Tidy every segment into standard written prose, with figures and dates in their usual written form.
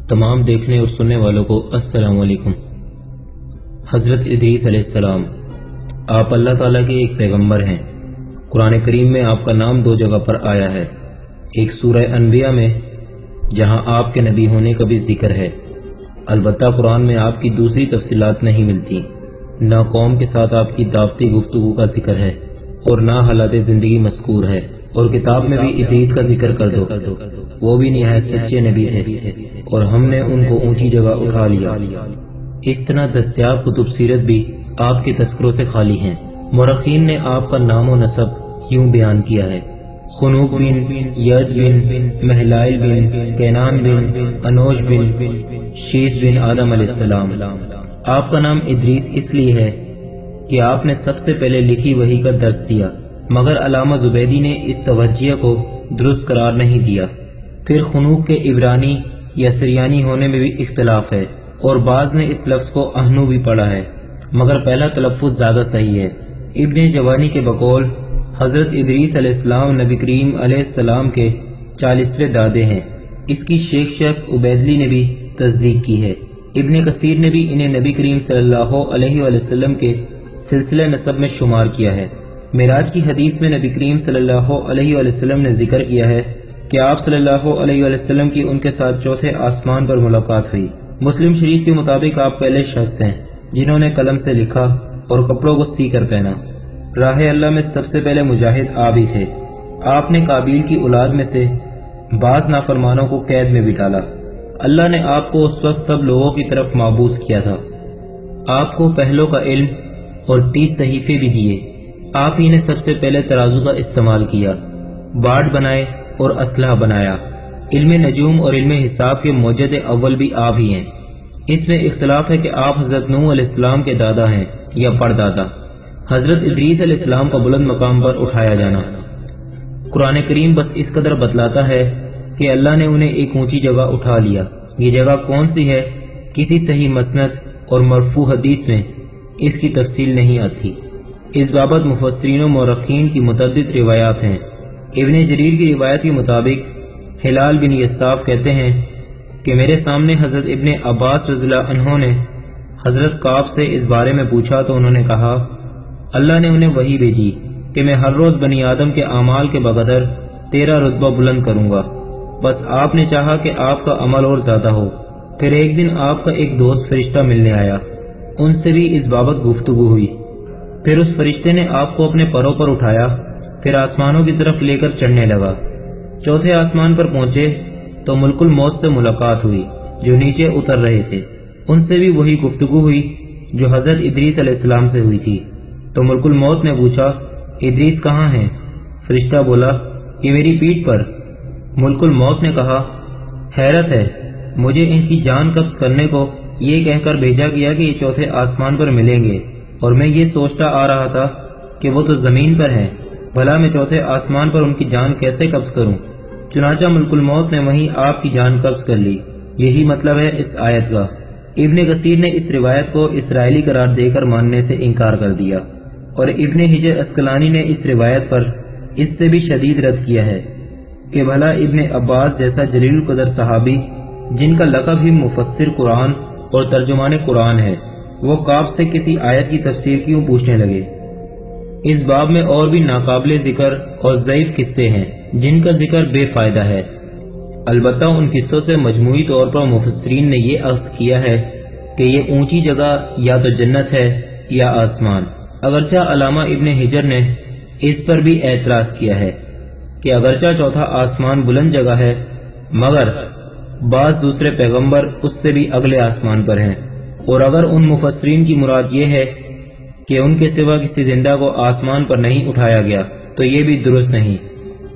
तमाम देखने और सुनने वालों को अस्सलाम वालेकुम। हज़रत इदरीस अलैहिस्सलाम, आप अल्लाह ताला के एक पैगंबर हैं। कुरान करीम में आपका नाम दो जगह पर आया है, एक सूरह अनबिया में जहां आपके नबी होने का भी जिक्र है। अलबत्ता कुरान में आपकी दूसरी तफसीलात नहीं मिलती, ना कौम के साथ आपकी दावती गुफ्तगू का जिक्र है और ना हालात ज़िंदगी मज़कूर है। और किताब में भी इदरीस का जिक्र कर दो, वो भी निहायत सच्चे नबी थे और हमने उनको ऊंची जगह उठा लिया। इस तरह दस्तयाब कुतुब सीरत भी आपके तस्करों से खाली हैं। मुरखीन ने आपका नाम व नसब यूं बयान किया है: खुनूक बिन, यद बिन, महलाइल बिन, कैनान बिन, अनोश बिन, शीस बिन आदम अलैहिस्सलाम। आपका नाम इदरीस इसलिए है कि आपने सबसे पहले लिखी वही का दर्स दिया, मगर अलामा जुबैदी ने इस तवज्जिया को दुरुस्त करार नहीं दिया। फिर खुनूक के इब्रानी या सिरियानी होने में भी इख्तिलाफ है और बाज ने इस लफ्ज़ को अहनू भी पढ़ा है, मगर पहला तलफ़्फ़ुज़ ज़्यादा सही है। इब्ने जवानी के बकौल हज़रत इदरीस अलैहिस्सलाम नबी करीम अलैहिस्सलाम के 40वें दादे हैं। इसकी शेख शफ उबैदली ने भी तस्दीक की है। इब्ने कसीर ने भी इन्हें नबी करीम सल्लल्लाहु अलैहि वसल्लम के सिलसिले नसब में शुमार किया है। मिराज की हदीस में नबी करीम सल्लल्लाहु अलैहि वसल्लम ने जिक्र किया है कि आप सल्लल्लाहु अलैहि वसल्लम की उनके साथ चौथे आसमान पर मुलाकात हुई। मुस्लिम शरीफ के मुताबिक आप पहले शख्स हैं जिन्होंने कलम से लिखा और कपड़ों को सी कर पहना। राह अल्लाह में सबसे पहले मुजाहिद आप ही थे। आपने काबिल की औलाद में से बाज नाफरमानों को कैद में भी डाला। अल्लाह ने आपको उस वक्त सब लोगों की तरफ माबूस किया था। आपको पहलों का इल्म और 30 सहीफे भी दिए। आप ही ने सबसे पहले तराजू का इस्तेमाल किया, बाढ़ बनाए और असलहा बनाया। इल्म नजूम और इल्म हिसाब के मौजद अव्वल भी आप ही हैं। इसमें इख्तिलाफ है कि आप हज़रत नूह अलैहिस्सलाम के दादा हैं या परदादा। हज़रत इदरीस अलैहिस्सलाम का बुलंद मकाम पर उठाया जाना कुरान करीम बस इस कदर बतलाता है कि अल्लाह ने उन्हें एक ऊंची जगह उठा लिया। ये जगह कौन सी है, किसी सही मसनद और मरफू हदीस में इसकी तफसील नहीं आती। इस बाबत मुफस्सिरीन व मौरखीन की मुतअद्दिद रिवायात हैं। इब्ने जरीर की रिवायत के मुताबिक हिलाल बिन यसाफ कहते हैं कि मेरे सामने हज़रत इब्ने अब्बास रज़ियल्लाहु अन्हु ने हज़रत काब से इस बारे में पूछा तो उन्होंने कहा, अल्लाह ने उन्हें वही भेजी कि मैं हर रोज़ बनी आदम के आमाल के बगदर तेरा रुतबा बुलंद करूँगा। बस आपने चाहा कि आपका अमल और ज़्यादा हो। फिर एक दिन आपका एक दोस्त फरिश्ता मिलने आया, उनसे भी इस बाबत गुफ्तगू हुई। फिर उस फरिश्ते ने आपको अपने परों पर उठाया, फिर आसमानों की तरफ लेकर चढ़ने लगा। चौथे आसमान पर पहुंचे तो मुल्कुल मौत से मुलाकात हुई जो नीचे उतर रहे थे। उनसे भी वही गुफ्तगू हुई जो हज़रत इदरीस अलैहिस्सलाम से हुई थी। तो मुल्कुल मौत ने पूछा, इदरीस कहाँ हैं? फरिश्ता बोला, ये मेरी पीठ पर। मुल्कुल मौत ने कहा, हैरत है, मुझे इनकी जान कब्ज़ करने को ये कहकर भेजा गया कि ये चौथे आसमान पर मिलेंगे और मैं ये सोचता आ रहा था कि वो तो ज़मीन पर हैं, भला मैं चौथे आसमान पर उनकी जान कैसे कब्ज़ करूं? चुनाचा मुल्कुल मौत ने वहीं आपकी जान कब्ज़ कर ली। यही मतलब है इस आयत का। इब्ने कसीर ने इस रिवायत को इसराइली करार देकर मानने से इनकार कर दिया और इब्ने हिजर अस्कलानी ने इस रिवायत पर इससे भी शदीद रद्द किया है कि भला इब्ने अब्बास जैसा जलील कदर सहाबी जिनका लक़ब ही मुफस्सिर कुरान और तर्जुमान कुरान है, वो काब से किसी आयत की तफसीर क्यों पूछने लगे? इस बाब में और भी नाकाबिले जिक्र और ज़ईफ़ किस्से हैं जिनका जिक्र बेफायदा है। अलबत्ता उन किस्सों से मजमूई तौर पर मुफस्सिरीन ने ये अख्ज़ किया है कि ये ऊंची जगह या तो जन्नत है या आसमान। अगरचा अलामा इब्ने हिजर ने इस पर भी एतराज़ किया है कि अगरचा चौथा आसमान बुलंद जगह है, मगर बाज़ दूसरे पैगंबर उससे भी अगले आसमान पर हैं। और अगर उन मुफस्सिरीन की मुराद ये है कि उनके सिवा किसी जिंदा को आसमान पर नहीं उठाया गया तो ये भी दुरुस्त नहीं,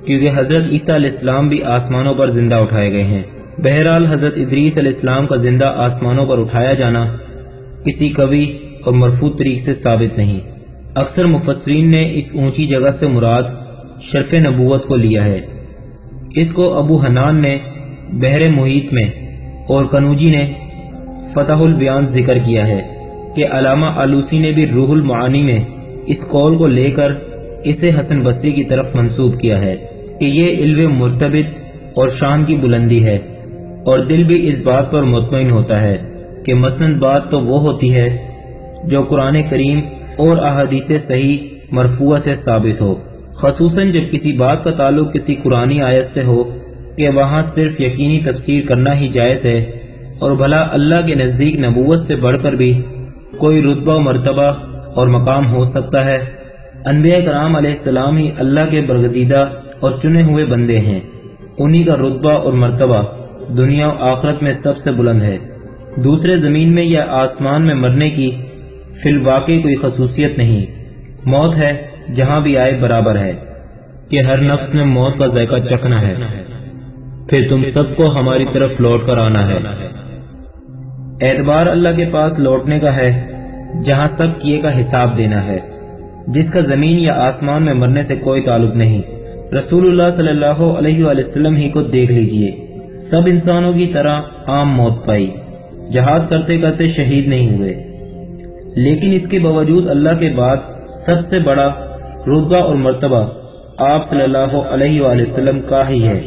क्योंकि हज़रत ईसा अलैहिस्सलाम भी आसमानों पर जिंदा उठाए गए हैं। बहरहाल हज़रत इदरीस अलैहिस्सलाम का जिंदा आसमानों पर उठाया जाना किसी कवी और मरफू तरीक से साबित नहीं। अक्सर मुफस्सिरीन ने इस ऊंची जगह से मुराद शर्फ़ नबूवत को लिया है। इसको अबू हनान ने बहरे मुहीत में और कनूजी ने फतहुल बयान जिक्र किया है कि अलामा आलूसी ने भी रूहुल मानी में इस कौल को लेकर इसे हसन बसरी की तरफ मंसूब किया है कि ये इल्म मुर्तबित और शान की बुलंदी है। اور دل بھی اس بات پر مطمئن ہوتا ہے کہ مسند بات تو وہ ہوتی ہے جو قرآن کریم اور احادیث صحیح مرفوع سے ثابت ہو، خصوصاً جب کسی بات کا تعلق کسی قرآنی آیت سے ہو کہ وہاں صرف یقینی تفسیر کرنا ہی جائز ہے، اور بھلا اللہ کے نزدیک نبوت سے بڑھ کر بھی کوئی رتبہ و مرتبہ اور مقام ہو سکتا ہے؟ انبیاء کرام علیہ السلام ہی اللہ کے برگزیدہ اور چنے ہوئے بندے ہیں، انہی کا رتبہ اور مرتبہ دنیا و آخرت میں سب سے بلند ہے۔ دوسرے زمین میں یا آسمان میں مرنے کی فی الواقع کوئی خصوصیت نہیں، موت ہے جہاں بھی آئے برابر ہے کہ ہر نفس نے موت کا ذائقہ چکھنا ہے، پھر تم سب کو ہماری طرف لوٹ کر آنا ہے۔ اعتبار اللہ کے پاس لوٹنے کا ہے جہاں سب کیے کا حساب دینا ہے، جس کا زمین یا آسمان میں مرنے سے کوئی تعلق نہیں۔ رسول اللہ صلی اللہ علیہ وآلہ وسلم ہی کو دیکھ لیجئے، سب انسانوں کی طرح عام موت پائی، جہاد کرتے کرتے شہید نہیں ہوئے، لیکن اس کے باوجود اللہ کے بعد سب سے بڑا رتبہ اور مرتبہ آپ صلی اللہ علیہ وآلہ وسلم کا ہی ہے۔